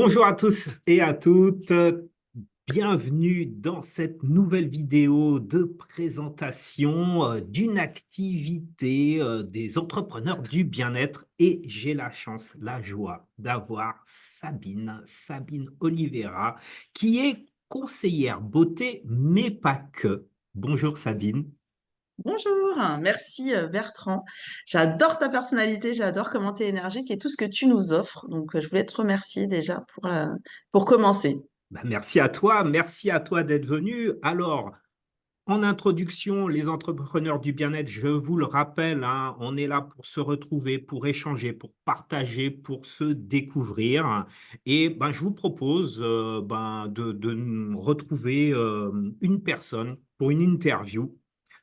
Bonjour à tous et à toutes. Bienvenue dans cette nouvelle vidéo de présentation d'une activité des entrepreneurs du bien-être. Et j'ai la chance, la joie d'avoir Sabine Oliveira, qui est conseillère beauté, mais pas que. Bonjour Sabine. Bonjour, merci Bertrand. J'adore ta personnalité, j'adore comment tu es énergique et tout ce que tu nous offres. Donc, je voulais te remercier déjà pour commencer. Ben, merci à toi d'être venu. Alors, en introduction, les entrepreneurs du bien-être, je vous le rappelle, hein, on est là pour se retrouver, pour échanger, pour partager, pour se découvrir. Et ben, je vous propose de nous retrouver une personne pour une interview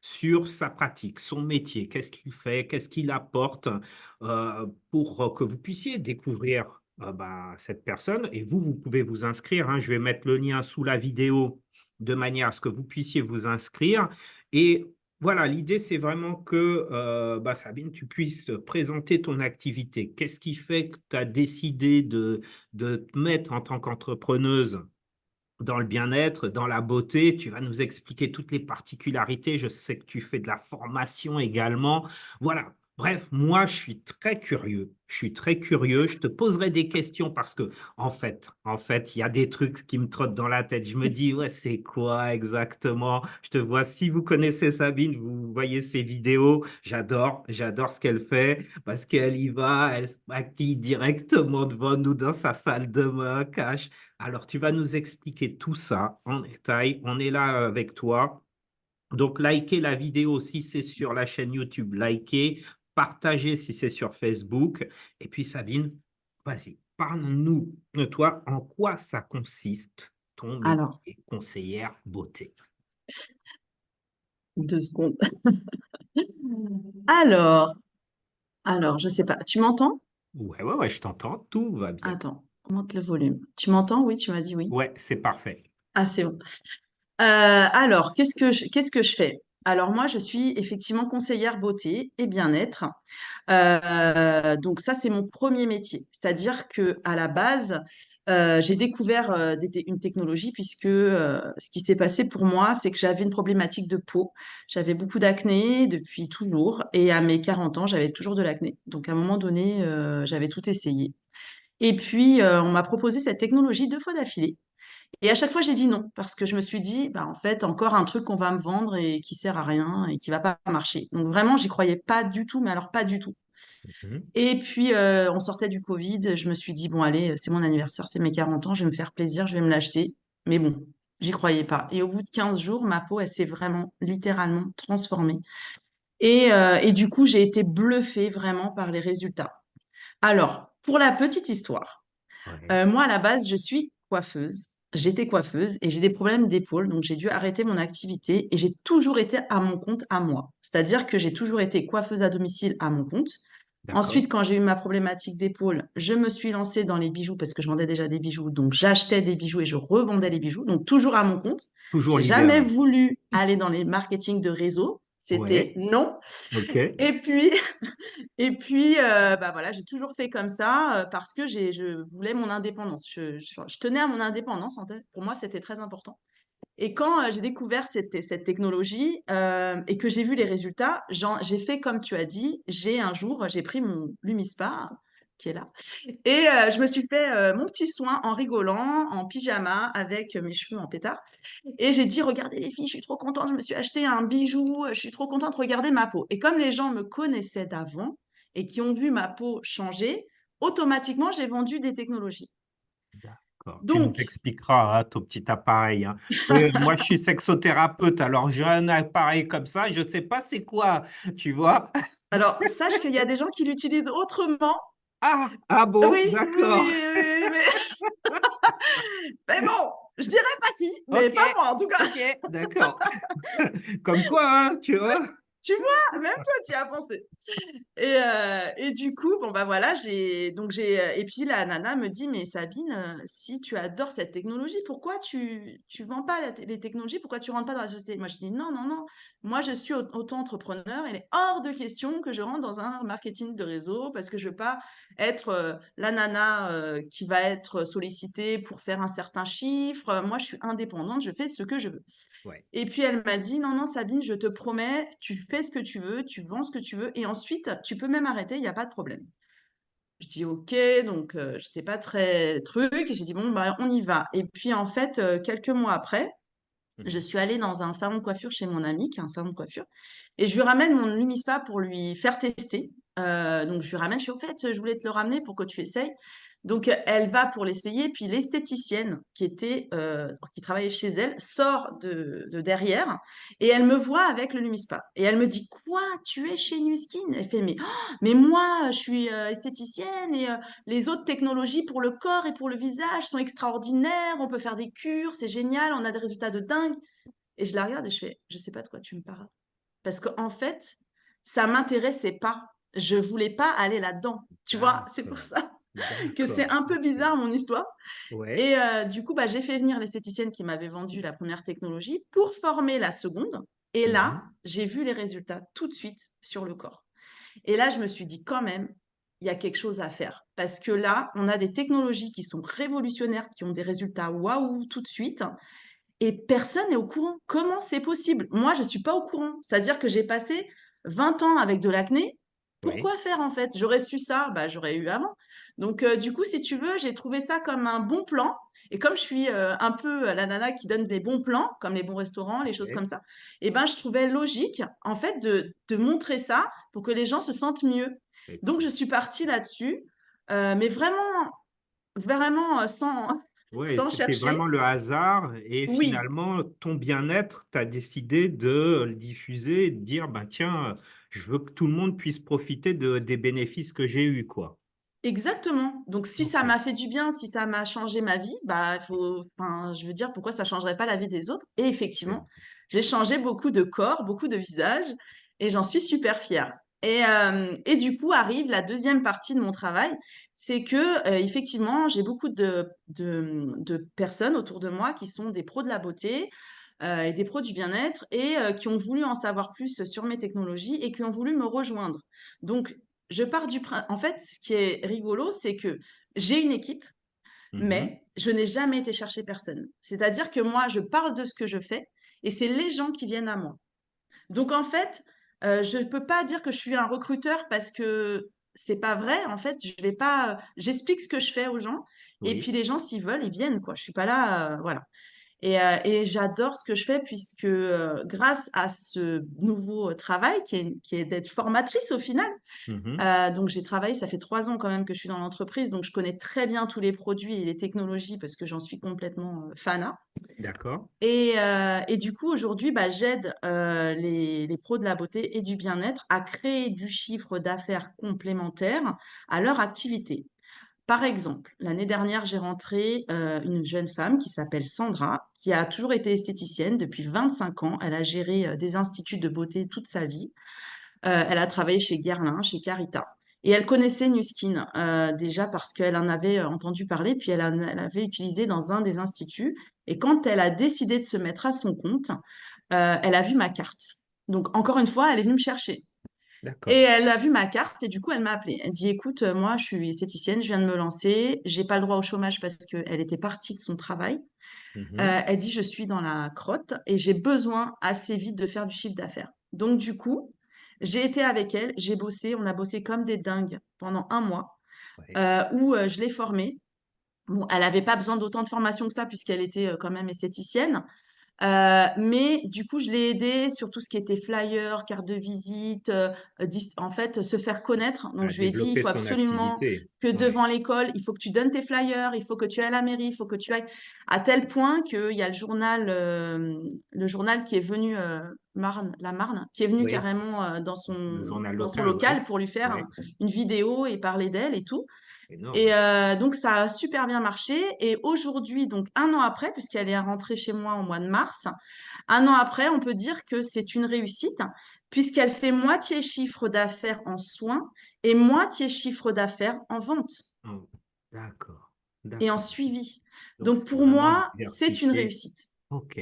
sur sa pratique, son métier, qu'est-ce qu'il fait, qu'est-ce qu'il apporte, pour que vous puissiez découvrir cette personne. Et vous pouvez vous inscrire, hein. Je vais mettre le lien sous la vidéo de manière à ce que vous puissiez vous inscrire. Et voilà, l'idée, c'est vraiment que, Sabine, tu puisses présenter ton activité. Qu'est-ce qui fait que tu as décidé de te mettre en tant qu'entrepreneuse dans le bien-être, dans la beauté? Tu vas nous expliquer toutes les particularités. Je sais que tu fais de la formation également. Voilà. Bref, moi, je suis très curieux. Je suis très curieux. Je te poserai des questions parce que, il y a des trucs qui me trottent dans la tête. Je me dis, ouais, c'est quoi exactement? Je te vois. Si vous connaissez Sabine, vous voyez ses vidéos. J'adore ce qu'elle fait parce qu'elle y va, elle se maquille directement devant nous dans sa salle de bain, cache. Alors, tu vas nous expliquer tout ça en détail. On est là avec toi. Donc, likez la vidéo si c'est sur la chaîne YouTube, likez, partagez si c'est sur Facebook. Et puis, Sabine, vas-y, parle-nous de toi. En quoi ça consiste ton Alors, métier conseillère beauté? 2 secondes. Alors, je sais pas. Tu m'entends? Ouais, je t'entends. Tout va bien. Attends, augmente le volume. Tu m'entends? Oui, tu m'as dit oui. Ouais, c'est parfait. Ah, c'est bon. Alors, qu'est-ce que je fais? Alors, moi, je suis effectivement conseillère beauté et bien-être. Donc ça, c'est mon premier métier. C'est-à-dire que à la base, j'ai découvert une technologie puisque ce qui s'est passé pour moi, c'est que j'avais une problématique de peau. J'avais beaucoup d'acné depuis toujours et à mes 40 ans, j'avais toujours de l'acné. Donc à un moment donné, j'avais tout essayé. Et puis, on m'a proposé cette technologie 2 fois d'affilée. Et à chaque fois, j'ai dit non parce que je me suis dit, bah, en fait, encore un truc qu'on va me vendre et qui sert à rien et qui va pas marcher. Donc vraiment, j'y croyais pas du tout, mais alors pas du tout. Mhm. Et puis, on sortait du Covid. Je me suis dit, bon, allez, c'est mon anniversaire, c'est mes 40 ans, je vais me faire plaisir, je vais me l'acheter. Mais bon, j'y croyais pas. Et au bout de 15 jours, ma peau, elle s'est vraiment, littéralement transformée. Et du coup, j'ai été bluffée vraiment par les résultats. Alors, pour la petite histoire, Ouais. moi, à la base, je suis coiffeuse. J'étais coiffeuse et j'ai des problèmes d'épaule, donc j'ai dû arrêter mon activité et j'ai toujours été à mon compte à moi. C'est-à-dire que j'ai toujours été coiffeuse à domicile à mon compte. D'accord. Ensuite, quand j'ai eu ma problématique d'épaule, je me suis lancée dans les bijoux parce que je vendais déjà des bijoux. Donc, j'achetais des bijoux et je revendais les bijoux. Donc, toujours à mon compte. Toujours J'ai jamais libéral. voulu aller dans les marketing de réseau. C'était Ouais. non. OK. Et puis, bah voilà, j'ai toujours fait comme ça parce que je voulais mon indépendance. Je tenais à mon indépendance. En fait. Pour moi, c'était très important. Et quand j'ai découvert cette technologie et que j'ai vu les résultats, j'ai fait comme tu as dit. Un jour, j'ai pris mon Lumispa qui est là et je me suis fait mon petit soin en rigolant, en pyjama, avec mes cheveux en pétard. Et j'ai dit, regardez les filles, je suis trop contente, je me suis acheté un bijou, je suis trop contente, regardez ma peau. Et comme les gens me connaissaient d'avant et qui ont vu ma peau changer, automatiquement, j'ai vendu des technologies. D'accord. Tu nous Donc, expliqueras ton petit appareil, hein. Moi, je suis sexothérapeute, alors j'ai un appareil comme ça, je ne sais pas c'est quoi, tu vois. alors, sache qu'il y a des gens qui l'utilisent autrement. Ah bon, Oui, oui, d'accord. oui, oui, oui, mais bon, je dirais pas qui, mais Ok, pas moi en tout cas. ok, d'accord. Comme quoi, hein, tu vois. Tu vois, même toi, tu y as pensé. Et du coup, bon bah voilà, et puis la nana me dit, mais Sabine, si tu adores cette technologie, pourquoi tu vends pas les technologies, pourquoi tu rentres pas dans la société? Moi je dis non, non, non, moi je suis auto-entrepreneur, il est hors de question que je rentre dans un marketing de réseau parce que je veux pas être la nana qui va être sollicitée pour faire un certain chiffre. Moi, je suis indépendante, je fais ce que je veux. Ouais. Et puis elle m'a dit, non, non, Sabine, je te promets, tu fais ce que tu veux, tu vends ce que tu veux, et ensuite, tu peux même arrêter, il n'y a pas de problème. Je dis OK, donc j'étais pas très truc, et j'ai dit, bon, bah, on y va. Et puis en fait, quelques mois après, je Mhm. suis allée dans un salon de coiffure chez mon ami, qui a un salon de coiffure, et je lui ramène mon Lumispa pour lui faire tester. Donc je lui ramène, je suis au fait, je voulais te le ramener pour que tu essayes. Donc elle va pour l'essayer, puis l'esthéticienne qui travaillait chez elle sort de derrière et elle me voit avec le Lumispa. Et elle me dit, quoi, tu es chez Nuskin? Elle fait, mais moi, je suis esthéticienne et les autres technologies pour le corps et pour le visage sont extraordinaires. On peut faire des cures, c'est génial, on a des résultats de dingue. Et je la regarde et je fais, je sais pas de quoi tu me parles. Parce qu'en fait, ça m'intéressait pas. Je voulais pas aller là-dedans. Tu vois, c'est pour D'accord. ça que c'est D'accord. un peu Ok. bizarre mon histoire. Ouais. Et du coup, bah, j'ai fait venir l'esthéticienne qui m'avait vendu la première technologie pour former la seconde. Et là, Mhm. j'ai vu les résultats tout de suite sur le corps. Et là, je me suis dit, quand même, il y a quelque chose à faire. Parce que là, on a des technologies qui sont révolutionnaires, qui ont des résultats waouh tout de suite. Et personne n'est au courant. Comment c'est possible? Moi, je ne suis pas au courant. C'est-à-dire que j'ai passé 20 ans avec de l'acné. Oui. Pourquoi faire en fait? J'aurais su ça, bah, j'aurais eu avant. Donc, du coup, si tu veux, j'ai trouvé ça comme un bon plan. Et comme je suis un peu la nana qui donne des bons plans, comme les bons restaurants, les choses Ouais. comme ça, et ben, je trouvais logique en fait de montrer ça pour que les gens se sentent mieux. Donc, je Excellent. suis partie là-dessus, mais vraiment, vraiment Ouais, sans c'était vraiment chercher. le hasard et Oui, finalement, ton bien-être, tu as décidé de le diffuser, de dire, ben tiens, je veux que tout le monde puisse profiter des bénéfices que j'ai eus, quoi. exactement. Donc, si ça Ok, m'a fait du bien, si ça m'a changé ma vie, bah, enfin, je veux dire, pourquoi ça changerait pas la vie des autres? Et excellent. effectivement, j'ai changé beaucoup de corps, beaucoup de visages, et j'en suis super fière. Et du coup, arrive la deuxième partie de mon travail, c'est que, effectivement, j'ai beaucoup de personnes autour de moi qui sont des pros de la beauté, et des pros du bien-être, et qui ont voulu en savoir plus sur mes technologies et qui ont voulu me rejoindre. Donc, je pars En fait, ce qui est rigolo, c'est que j'ai une équipe, Mhm. mais je n'ai jamais été chercher personne. C'est-à-dire que moi, je parle de ce que je fais et c'est les gens qui viennent à moi. Donc, en fait, je ne peux pas dire que je suis un recruteur parce que c'est pas vrai. En fait, je vais pas. J'explique ce que je fais aux gens et puis Oui. les gens, s'ils veulent, ils viennent, quoi. Je suis pas là, voilà. Et j'adore ce que je fais puisque grâce à ce nouveau travail qui est d'être formatrice au final, Mhm. donc j'ai travaillé, ça fait 3 ans quand même que je suis dans l'entreprise, donc je connais très bien tous les produits et les technologies parce que j'en suis complètement fanat. D'accord. Et du coup, aujourd'hui, bah, j'aide les pros de la beauté et du bien-être à créer du chiffre d'affaires complémentaire à leur activité. Par exemple, l'année dernière, j'ai rentré une jeune femme qui s'appelle Sandra, qui a toujours été esthéticienne depuis 25 ans. Elle a géré des instituts de beauté toute sa vie. Elle a travaillé chez Guerlain, chez Carita. Et elle connaissait Nuskin déjà parce qu'elle en avait entendu parler, puis elle avait utilisé dans un des instituts. Et quand elle a décidé de se mettre à son compte, elle a vu ma carte. Donc, encore une fois, elle est venue me chercher. Et D'accord. elle a vu ma carte et du coup, elle m'a appelée. Elle dit, écoute, moi, je suis esthéticienne, je viens de me lancer, j'ai pas le droit au chômage parce qu'elle était partie de son travail. Mhm. Elle dit, je suis dans la crotte et j'ai besoin assez vite de faire du chiffre d'affaires. Donc, du coup, j'ai été avec elle, j'ai bossé, on a bossé comme des dingues pendant un mois Ouais. où je l'ai formée. Bon, elle n'avait pas besoin d'autant de formation que ça puisqu'elle était quand même esthéticienne. Mais du coup, je l'ai aidé sur tout ce qui était flyer, carte de visite, en fait, se faire connaître. Donc, À je lui ai dit, il développer faut son absolument activité. que Ouais. devant l'école, il faut que tu donnes tes flyers, il faut que tu ailles à la mairie, il faut que tu ailles à tel point qu'il y a le journal qui est venu, La Marne, qui est venu Oui. carrément Le journal dans son local, ouais. local pour lui faire Ouais. une vidéo et parler d'elle et tout. Et Énorme. donc, ça a super bien marché. Et aujourd'hui, donc 1 an après, puisqu'elle est rentrée chez moi au mois de mars, 1 an après, on peut dire que c'est une réussite, puisqu'elle fait moitié chiffre d'affaires en soins et moitié chiffre d'affaires en vente Oh, d'accord. et en D'accord. suivi. Donc, Donc, c'est pour vraiment moi, c'est une diversifié. réussite. OK.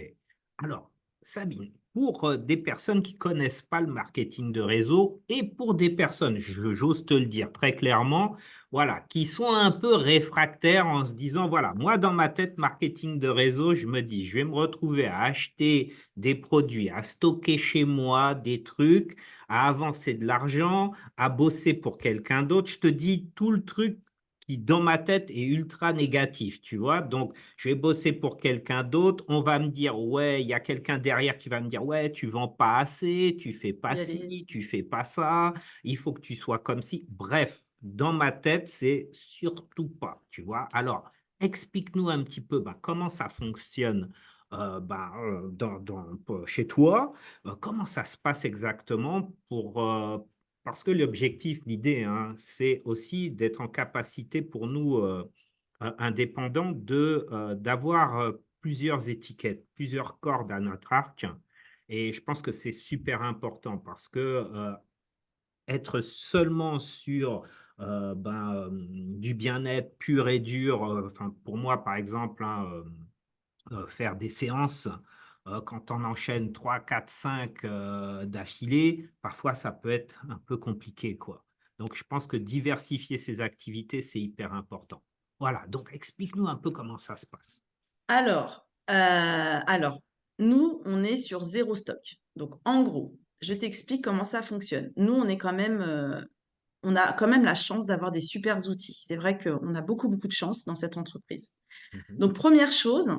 Alors, Sabine, pour des personnes qui connaissent pas le marketing de réseau et pour des personnes, j'ose te le dire très clairement, voilà, qui sont un peu réfractaires en se disant, voilà, moi dans ma tête, marketing de réseau, je me dis, je vais me retrouver à acheter des produits, à stocker chez moi des trucs, à avancer de l'argent, à bosser pour quelqu'un d'autre. Je te dis tout le truc qui, dans ma tête, est ultra négatif, tu vois. Donc, je vais bosser pour quelqu'un d'autre. On va me dire, ouais, il y a quelqu'un derrière qui va me dire, ouais, tu vends pas assez, tu fais pas Il y a des... ci, tu fais pas ça, il faut que tu sois comme ci. Bref, dans ma tête, c'est surtout pas, tu vois. Alors, explique-nous un petit peu comment ça fonctionne chez toi, comment ça se passe exactement parce que l'objectif, l'idée, hein, c'est aussi d'être en capacité pour nous, indépendants, d'avoir plusieurs étiquettes, plusieurs cordes à notre arc. Et je pense que c'est super important parce que être seulement sur du bien-être pur et dur, enfin, pour moi, par exemple, hein, faire des séances, quand on enchaîne 3 4 5 d'affilée, parfois ça peut être un peu compliqué, quoi. Donc, je pense que diversifier ses activités, c'est hyper important. Voilà, donc explique-nous un peu comment ça se passe. Alors, nous, on est sur zéro stock. Donc, en gros, je t'explique comment ça fonctionne. Nous, on a quand même la chance d'avoir des super outils. C'est vrai qu'on a beaucoup, beaucoup de chance dans cette entreprise. Mhm, Donc, première chose,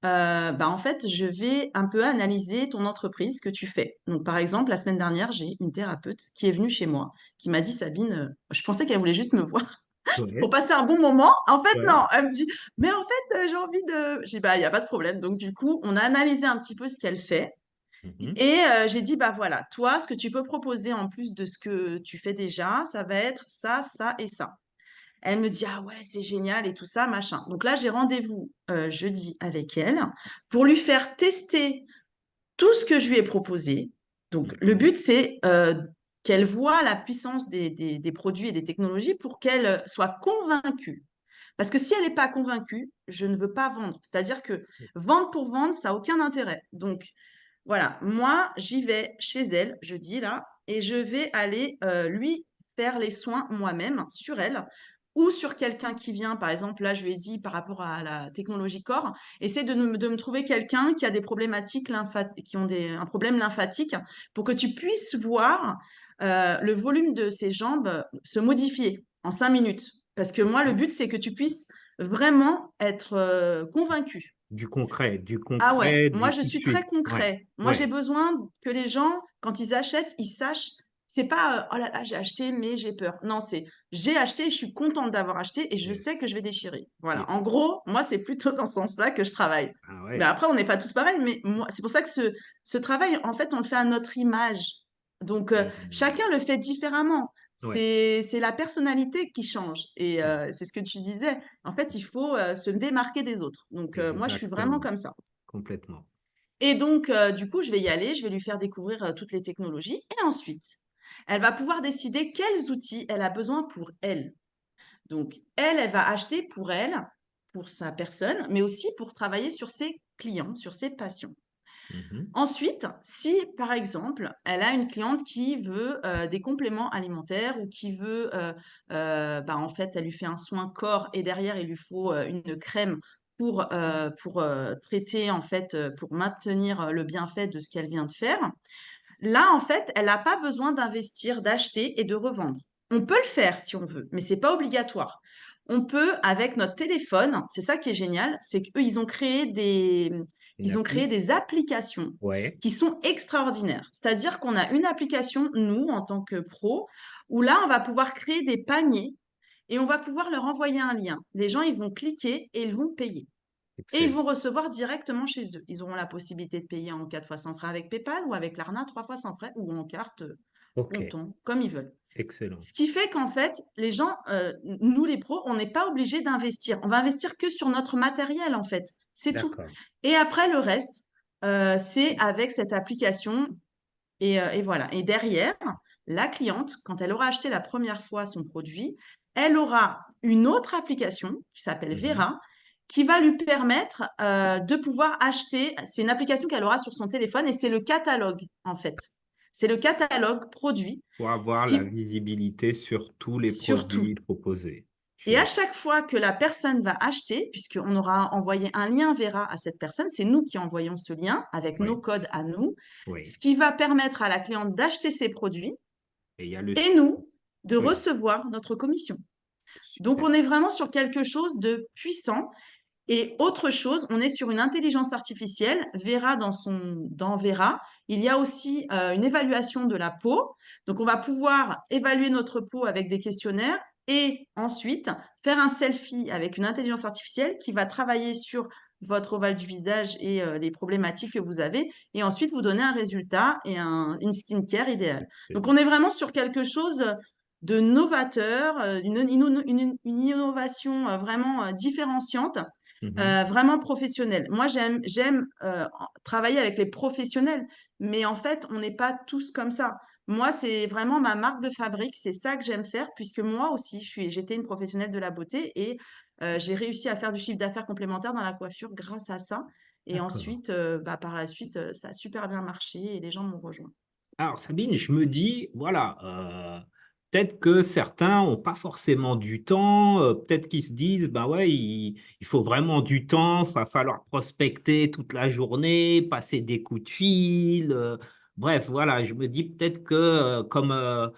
en fait, je vais un peu analyser ton entreprise, ce que tu fais. Donc, par exemple, la semaine dernière, j'ai une thérapeute qui est venue chez moi, qui m'a dit, Sabine, je pensais qu'elle voulait juste me voir pour ouais, passer un bon moment. En fait, ouais, non, elle me dit, mais en fait, j'ai envie de... J'ai dit, bah, il n'y a pas de problème. Donc, du coup, on a analysé un petit peu ce qu'elle fait. mhm, Et j'ai dit, bah voilà, toi, ce que tu peux proposer en plus de ce que tu fais déjà, ça va être ça, ça et ça. Elle me dit, ah ouais, c'est génial et tout ça, machin. Donc là, j'ai rendez-vous jeudi avec elle pour lui faire tester tout ce que je lui ai proposé. Donc, le mhm. but, c'est qu'elle voit la puissance des produits et des technologies pour qu'elle soit convaincue. Parce que si elle n'est pas convaincue, je ne veux pas vendre. C'est-à-dire que vendre pour vendre, ça n'a aucun intérêt. Donc, voilà, moi, j'y vais chez elle, jeudi, là, et je vais aller lui faire les soins moi-même sur elle ou sur quelqu'un qui vient. Par exemple, là, je lui ai dit par rapport à la technologie corps, essaie de me trouver quelqu'un qui a des problématiques qui ont un problème lymphatique pour que tu puisses voir le volume de ses jambes se modifier en 5 minutes. Parce que moi, le D'accord. but, c'est que tu puisses vraiment être convaincu. Du Ah ouais, concret, moi du je tout de suis très suite. Ouais, concret. Moi j'ai ouais, besoin que les gens, quand ils achètent, ils sachent, c'est pas oh là là, j'ai acheté mais j'ai peur. Non, c'est j'ai acheté, je suis contente d'avoir acheté et je sais que yes, je vais déchirer. Voilà. En yes. gros, moi c'est plutôt dans ce sens-là que je travaille. Ah Mais ouais. après, on n'est pas tous pareils, mais moi, c'est pour ça que ce travail, en fait, on le fait à notre image. Donc, Mhm. chacun le fait différemment. Ouais, C'est la personnalité qui change. Et ouais, c'est ce que tu disais. En fait, il faut se démarquer des autres. Donc, moi, je suis vraiment exactement, comme ça. complètement. Et donc, du coup, je vais y aller, je vais lui faire découvrir toutes les technologies et ensuite, elle va pouvoir décider quels outils elle a besoin pour elle. Donc, elle va acheter pour elle, pour sa personne, mais aussi pour travailler sur ses clients, sur ses patients. Mhm, Ensuite, si par exemple, elle a une cliente qui veut des compléments alimentaires ou qui veut, en fait, elle lui fait un soin corps et derrière, il lui faut une crème pour traiter, en fait, pour maintenir le bienfait de ce qu'elle vient de faire. Là, en fait, elle n'a pas besoin d'investir, d'acheter et de revendre. On peut le faire si on veut, mais c'est pas obligatoire. On peut, avec notre téléphone, c'est ça qui est génial, c'est qu'eux, une ils ont créé appli? des applications Ouais, qui sont extraordinaires. C'est-à-dire qu'on a une application, nous, en tant que pro, où là, on va pouvoir créer des paniers et on va pouvoir leur envoyer un lien. Les gens, ils vont cliquer et ils vont payer. Et ils excellent. vont recevoir directement chez eux. Ils auront la possibilité de payer en 4 fois sans frais avec PayPal ou avec Klarna 3 fois sans frais ou en carte Ok, comptant, comme ils veulent. excellent. Ce qui fait qu'en fait, les gens, nous les pros, on n'est pas obligé d'investir. On va investir que sur notre matériel, en fait. C'est tout. D'accord. Et après, le reste, c'est avec cette application. Et voilà. Et derrière, la cliente, quand elle aura acheté la première fois son produit, elle aura une autre application qui s'appelle Mhm, Vera qui va lui permettre de pouvoir acheter. C'est une application qu'elle aura sur son téléphone et c'est le catalogue, en fait. C'est le catalogue produit, Pour ce avoir la qui, visibilité sur tous les surtout. produits proposés. Et à Génial. chaque fois que la personne va acheter, puisqu'on aura envoyé un lien Vera à cette personne, c'est nous qui envoyons ce lien avec nos Oui, codes à nous, oui. ce qui va permettre à la cliente d'acheter ses produits Et il y a le et suivi. nous de Oui, recevoir notre commission. Donc, super. on est vraiment sur quelque chose de puissant. Et autre chose, on est sur une intelligence artificielle. Vera, dans Vera, il y a aussi une évaluation de la peau. Donc, on va pouvoir évaluer notre peau avec des questionnaires et ensuite faire un selfie avec une intelligence artificielle qui va travailler sur votre ovale du visage et les problématiques que vous avez, et ensuite vous donner un résultat et une skincare idéale. Donc, Excellent. on est vraiment sur quelque chose de novateur, une innovation vraiment différenciante, Mhm. vraiment professionnelle. Moi, j'aime travailler avec les professionnels, mais en fait, on n'est pas tous comme ça. Moi, c'est vraiment ma marque de fabrique, c'est ça que j'aime faire, puisque moi aussi, j'étais une professionnelle de la beauté et j'ai réussi à faire du chiffre d'affaires complémentaire dans la coiffure grâce à ça. Et D'accord. ensuite, par la suite, ça a super bien marché et les gens m'ont rejoint. Alors, Sabine, je me dis, voilà, peut-être que certains n'ont pas forcément du temps, peut-être qu'ils se disent, ben ouais, il faut vraiment du temps, va falloir prospecter toute la journée, passer des coups de fil. Bref, voilà, je me dis peut-être que en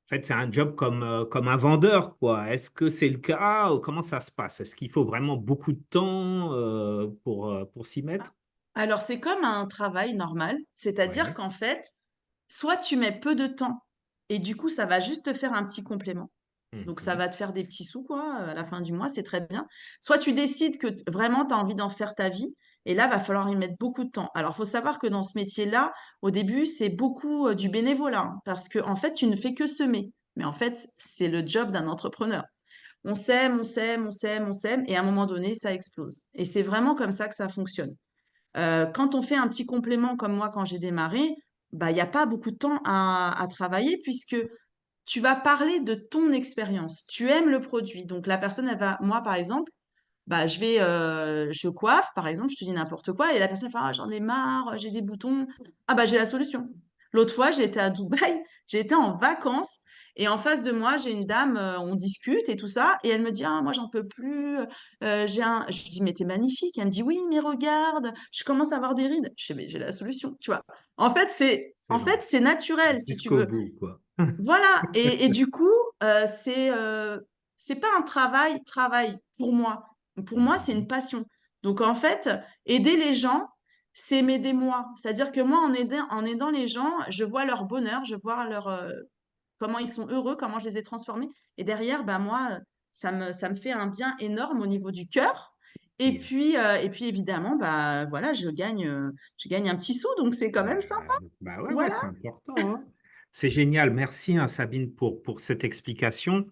fait, c'est un job comme un vendeur, quoi. Est-ce que c'est le cas? Ou comment ça se passe? Est-ce qu'il faut vraiment beaucoup de temps pour s'y mettre? Alors, c'est comme un travail normal, c'est-à-dire Ouais. qu'en fait, soit tu mets peu de temps et du coup, ça va juste te faire un petit complément. Donc, ça Mhm. va te faire des petits sous, quoi, à la fin du mois, c'est très bien. Soit tu décides que vraiment, tu as envie d'en faire ta vie et là, va falloir y mettre beaucoup de temps. Alors, il faut savoir que dans ce métier-là, au début, c'est beaucoup du bénévolat parce que, en fait, tu ne fais que semer. Mais en fait, c'est le job d'un entrepreneur. On sème, on sème, on sème, on sème et à un moment donné, ça explose. Et c'est vraiment comme ça que ça fonctionne. Quand on fait un petit complément comme moi quand j'ai démarré, bah, il n'y a pas beaucoup de temps à travailler puisque tu vas parler de ton expérience. Tu aimes le produit. Donc la personne, elle va, moi par exemple, bah, je coiffe, par exemple, je te dis n'importe quoi, et la personne fait, ah, j'en ai marre, j'ai des boutons. Ah bah j'ai la solution. L'autre fois, j'ai été à Dubaï, j'ai été en vacances, et en face de moi, j'ai une dame, on discute et tout ça, et elle me dit, ah, moi, j'en peux plus, Je dis, mais t'es magnifique. Elle me dit, oui, mais regarde, je commence à avoir des rides. Je sais, mais j'ai la solution, tu vois. En Excellent. fait, c'est naturel, si tu Jusqu'au veux. bout, quoi. Voilà, et du coup, c'est pas un travail pour moi. Pour moi, c'est une Mhm. passion. Donc en fait, aider les gens, c'est m'aider moi. C'est-à-dire que moi, en aidant les gens, je vois leur bonheur, je vois comment ils sont heureux, comment je les ai transformés. Et derrière, bah moi, ça me fait un bien énorme au niveau du cœur. Yes. Et puis évidemment, bah voilà, je gagne un petit sou, donc c'est quand Bah, même sympa. bah ouais, ouais, Voilà. c'est important, hein. C'est génial. Merci, hein, Sabine, pour cette explication.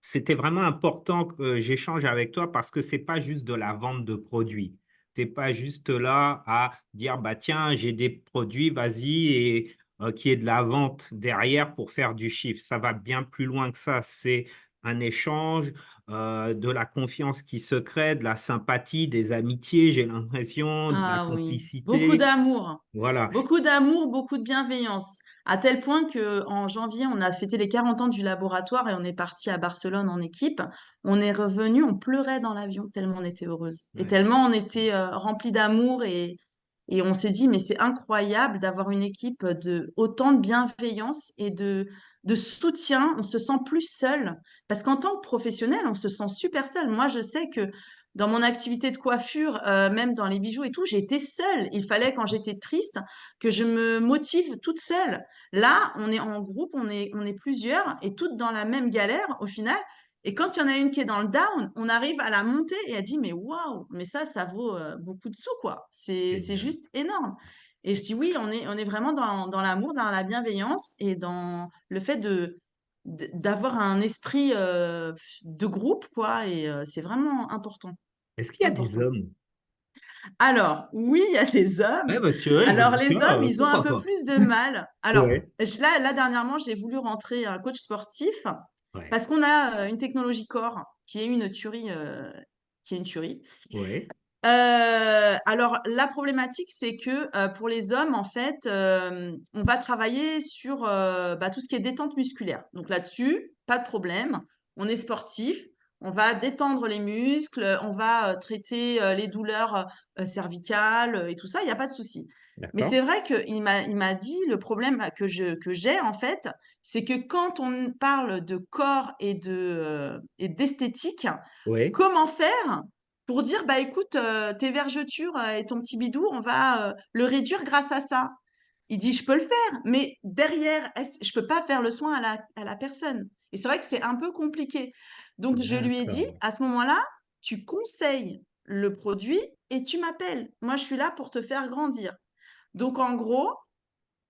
C'était vraiment important que j'échange avec toi parce que c'est pas juste de la vente de produits. T'es pas juste là à dire, bah tiens, j'ai des produits, vas-y, et qu'il y ait de la vente derrière pour faire du chiffre. Ça va bien plus loin que ça. C'est un échange, de la confiance qui se crée, de la sympathie, des amitiés, j'ai l'impression, de la Ah oui, complicité. Voilà. beaucoup d'amour, beaucoup de bienveillance. À tel point que en janvier, on a fêté les 40 ans du laboratoire et on est parti à Barcelone en équipe. On est revenu, on pleurait dans l'avion tellement on était heureuse et Ouais, tellement on était remplis d'amour et on s'est dit mais c'est incroyable d'avoir une équipe de autant de bienveillance et de soutien. On se sent plus seul parce qu'en tant que professionnel, on se sent super seul. Moi, je sais que dans mon activité de coiffure, même dans les bijoux et tout, j'étais seule. Il fallait, quand j'étais triste, que je me motive toute seule. Là, on est en groupe, on est plusieurs et toutes dans la même galère au final. Et quand il y en a une qui est dans le down, on arrive à la monter et elle dit, mais waouh, mais ça vaut beaucoup de sous, quoi. C'est génial. juste énorme. Et je dis, oui, on est vraiment dans l'amour, dans la bienveillance et dans le fait d'avoir un esprit de groupe, quoi. Et c'est vraiment important. Est-ce qu'il y a des Important. hommes? Alors, oui, il y a des Ouais, hommes. parce que ouais, je me Alors, dis, les tiens, hommes, ils ont un pourquoi peu pas? plus de mal. Alors, Ouais, là, dernièrement, j'ai voulu rentrer un coach sportif ouais. parce qu'on a une technologie corps qui est une tuerie. qui est une tuerie. Oui. Alors, la problématique, c'est que pour les hommes, en fait, on va travailler sur tout ce qui est détente musculaire. Donc là-dessus, pas de problème. On est sportif, on va détendre les muscles, on va traiter les douleurs cervicales et tout ça, il n'y a pas de souci. Mais c'est D'accord. vrai qu'il m'a dit, le problème que j'ai, en fait, c'est que quand on parle de corps et d'esthétique, Oui. comment faire pour dire, bah écoute, tes vergetures et ton petit bidou, on va le réduire grâce à ça. Il dit, je peux le faire, mais derrière, je peux pas faire le soin à la personne. Et c'est vrai que c'est un peu compliqué. Donc, je lui ai dit, D'accord. à ce moment-là, tu conseilles le produit et tu m'appelles. Moi, je suis là pour te faire grandir. Donc, en gros,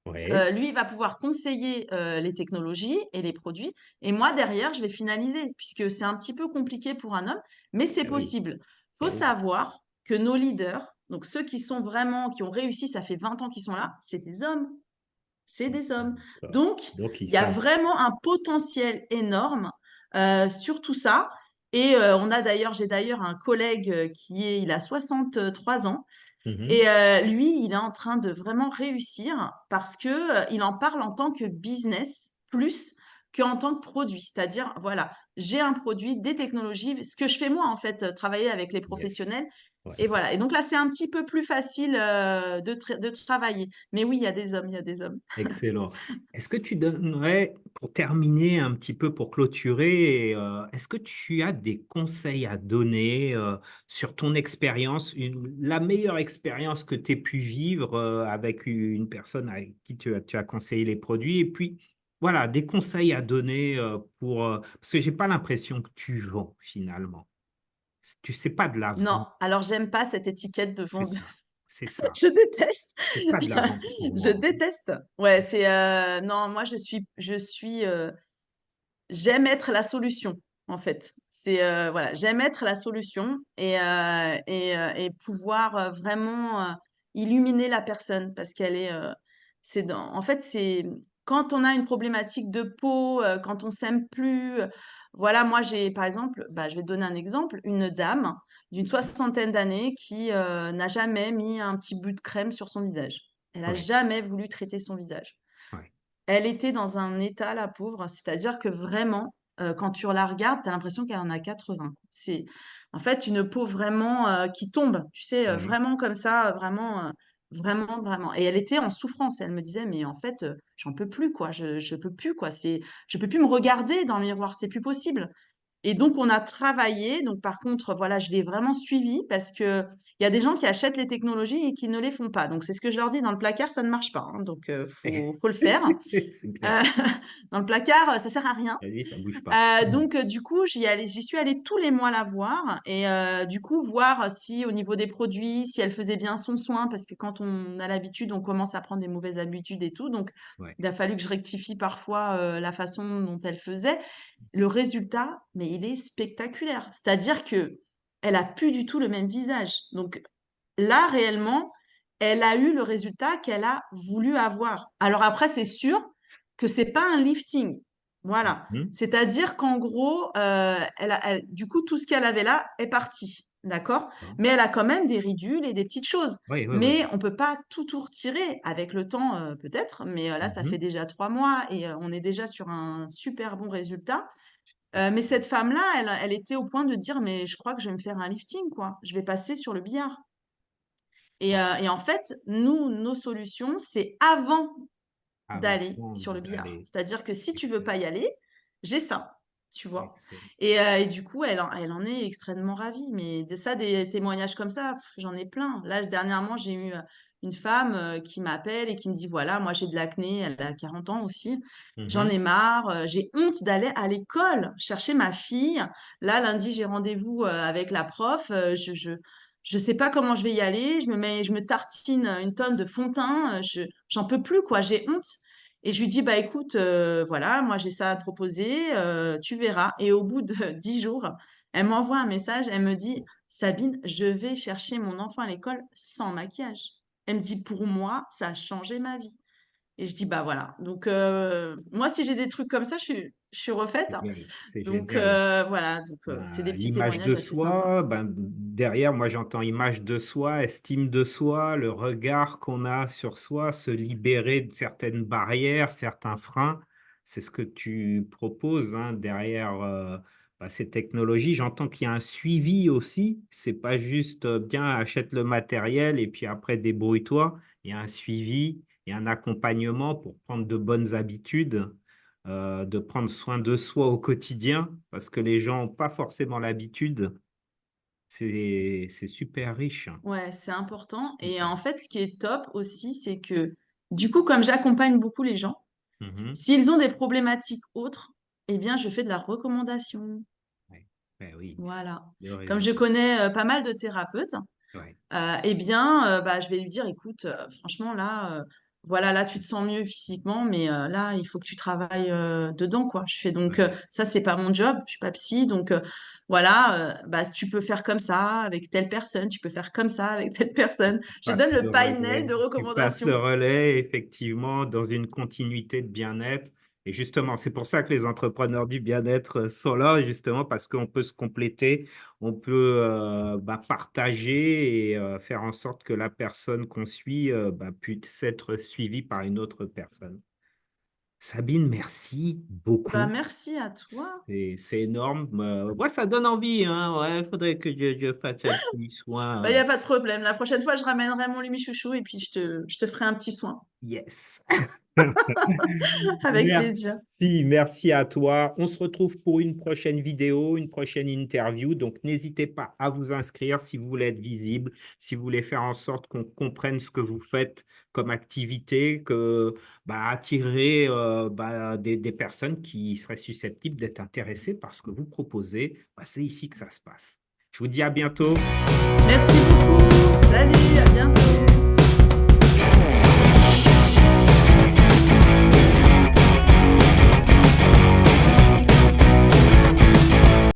Oui. lui, il va pouvoir conseiller les technologies et les produits. Et moi, derrière, je vais finaliser, puisque c'est un petit peu compliqué pour un homme, mais c'est Eh oui. possible. Il faut Eh oui. savoir que nos leaders, donc ceux qui sont vraiment, qui ont réussi, ça fait 20 ans qu'ils sont là, c'est des hommes. C'est des hommes. D'accord. Donc, Donc, ils il y a savent. vraiment un potentiel énorme sur tout ça. Et j'ai d'ailleurs un collègue il a 63 ans Mhm. et lui, il est en train de vraiment réussir parce que il en parle en tant que business plus qu'en tant que produit. C'est-à-dire, voilà, j'ai un produit, des technologies, ce que je fais moi en fait, travailler avec les Yes. professionnels. Ouais. Et voilà. Et donc là, c'est un petit peu plus facile de travailler. Mais oui, il y a des hommes, il y a des hommes. Excellent. Est-ce que tu donnerais, pour terminer un petit peu, pour clôturer, est-ce que tu as des conseils à donner sur ton expérience, la meilleure expérience que tu aies pu vivre avec une personne avec qui tu as conseillé les produits, et puis voilà, des conseils à donner parce que j'ai pas l'impression que tu vends finalement. Tu sais pas de la Non, vente, alors j'aime pas cette étiquette de c'est ça, vendeuse. c'est ça. Je déteste. C'est pas de la vente pour Je moi. déteste. Ouais, non, moi j'aime être la solution, en fait. Voilà, j'aime être la solution et pouvoir vraiment illuminer la personne parce qu'elle en fait, c'est quand on a une problématique de peau, quand on s'aime plus. Voilà, moi j'ai, par exemple, je vais te donner un exemple, une dame d'une soixantaine d'années qui n'a jamais mis un petit bout de crème sur son visage. Elle a Ouais, jamais voulu traiter son visage. ouais. Elle était dans un état, la pauvre, c'est-à-dire que vraiment, quand tu la regardes, tu as l'impression qu'elle en a 80. C'est en fait une peau vraiment qui tombe, tu sais, Ouais. vraiment comme ça, vraiment, vraiment, vraiment. Et elle était en souffrance. Elle me disait, mais en fait, j'en peux plus, quoi. Je peux plus, quoi. Je peux plus me regarder dans le miroir, c'est plus possible. Et donc, on a travaillé. Donc, par contre, voilà, je l'ai vraiment suivi parce que il y a des gens qui achètent les technologies et qui ne les font pas. Donc, c'est ce que je leur dis dans le placard, ça ne marche pas, hein. Donc, faut le faire. C'est clair. Euh, dans le placard, ça sert à rien. La vie, ça bouge pas. Mm. Donc, du coup, j'y suis allée tous les mois la voir et du coup, voir si au niveau des produits, si elle faisait bien son soin, parce que quand on a l'habitude, on commence à prendre des mauvaises habitudes et tout. Donc, Ouais. il a fallu que je rectifie parfois la façon dont elle faisait. Le résultat, mais il est spectaculaire. C'est-à-dire que elle a plus du tout le même visage. Donc là, réellement, elle a eu le résultat qu'elle a voulu avoir. Alors après, c'est sûr que c'est pas un lifting. Voilà. Mhm. C'est-à-dire qu'en gros, du coup, tout ce qu'elle avait là est parti. D'accord? Bon. Mais elle a quand même des ridules et des petites choses. Oui, oui, Mais oui. on peut pas tout retirer avec le temps, peut-être. Mais là, ça fait Mhm. déjà 3 mois et on est déjà sur un super bon résultat. Mais Excellent. cette femme-là, elle était au point de dire, mais je crois que je vais me faire un lifting, quoi. Je vais passer sur le billard. Wow. Et en fait, nous, nos solutions, c'est avant d'aller Avant sur le billard. d'aller. C'est-à-dire que si tu veux Excellent. pas y aller, j'ai ça, tu vois. Excellent. Et du coup, elle en est extrêmement ravie. Mais de ça, des témoignages comme ça, j'en ai plein. Là, dernièrement, j'ai eu une femme qui m'appelle et qui me dit, voilà, moi j'ai de l'acné, elle a 40 ans aussi. J'en ai Mhm. marre, j'ai honte d'aller à l'école chercher ma fille. Là, lundi, j'ai rendez-vous avec la prof. Je sais pas comment je vais y aller. Je me tartine une tonne de fond de teint. J'en peux plus, quoi. J'ai honte. Et je lui dis, bah écoute, voilà, moi j'ai ça à te proposer, tu verras. Et au bout de 10 jours, elle m'envoie un message, elle me dit, Sabine, je vais chercher mon enfant à l'école sans maquillage. Elle me dit, pour moi, ça a changé ma vie. Et je dis, bah voilà. Donc, moi, si j'ai des trucs comme ça, je suis refaite. Génial, c'est Donc, génial. voilà. Donc, c'est des petits L'image de témoignages assez sympas. soi, ben, derrière, moi j'entends image de soi, estime de soi, le regard qu'on a sur soi, se libérer de certaines barrières, certains freins. C'est ce que tu proposes hein, derrière ces technologies. J'entends qu'il y a un suivi aussi. C'est pas juste bien achète le matériel et puis après débrouille-toi. Il y a un suivi, il y a un accompagnement pour prendre de bonnes habitudes de prendre soin de soi au quotidien, parce que les gens n'ont pas forcément l'habitude. C'est super riche. Ouais, c'est important. Et Super. en fait, ce qui est top aussi, c'est que, du coup, comme j'accompagne beaucoup les gens, Mhm. s'ils ont des problématiques autres, eh bien, je fais de la recommandation. Ouais. Ouais, oui, Voilà. le Comme réseau. je connais pas mal de thérapeutes, Ouais. eh bien, bah, je vais lui dire, écoute, franchement, là, voilà, là, tu te sens mieux physiquement, mais là, il faut que tu travailles dedans, quoi. Je fais donc, Ouais. ça, c'est pas mon job, je suis pas psy, donc voilà, bah, tu peux faire comme ça avec telle personne, tu peux faire comme ça avec telle personne. Je donne Passe le le panel relais. de Tu passes le recommandations. relais, effectivement, dans une continuité de bien-être. Et justement, c'est pour ça que les entrepreneurs du bien-être sont là, justement, parce qu'on peut se compléter, on peut partager et faire en sorte que la personne qu'on suit puisse être suivie par une autre personne. Sabine, merci Bah, beaucoup. merci à toi. C'est énorme. Moi, ça donne envie. Hein. Ouais, il faudrait que je fasse un petit Bah, il soin. n'y a pas de problème. La prochaine fois, je ramènerai mon Lumichouchou et puis je te ferai un petit soin. Yes. Avec plaisir. Merci à toi. On se retrouve pour une prochaine vidéo, une prochaine interview. Donc, n'hésitez pas à vous inscrire si vous voulez être visible, si vous voulez faire en sorte qu'on comprenne ce que vous faites comme activité, que attirer des personnes qui seraient susceptibles d'être intéressées par ce que vous proposez. C'est ici que ça se passe. Je vous dis à bientôt. Merci beaucoup. Salut, à bientôt.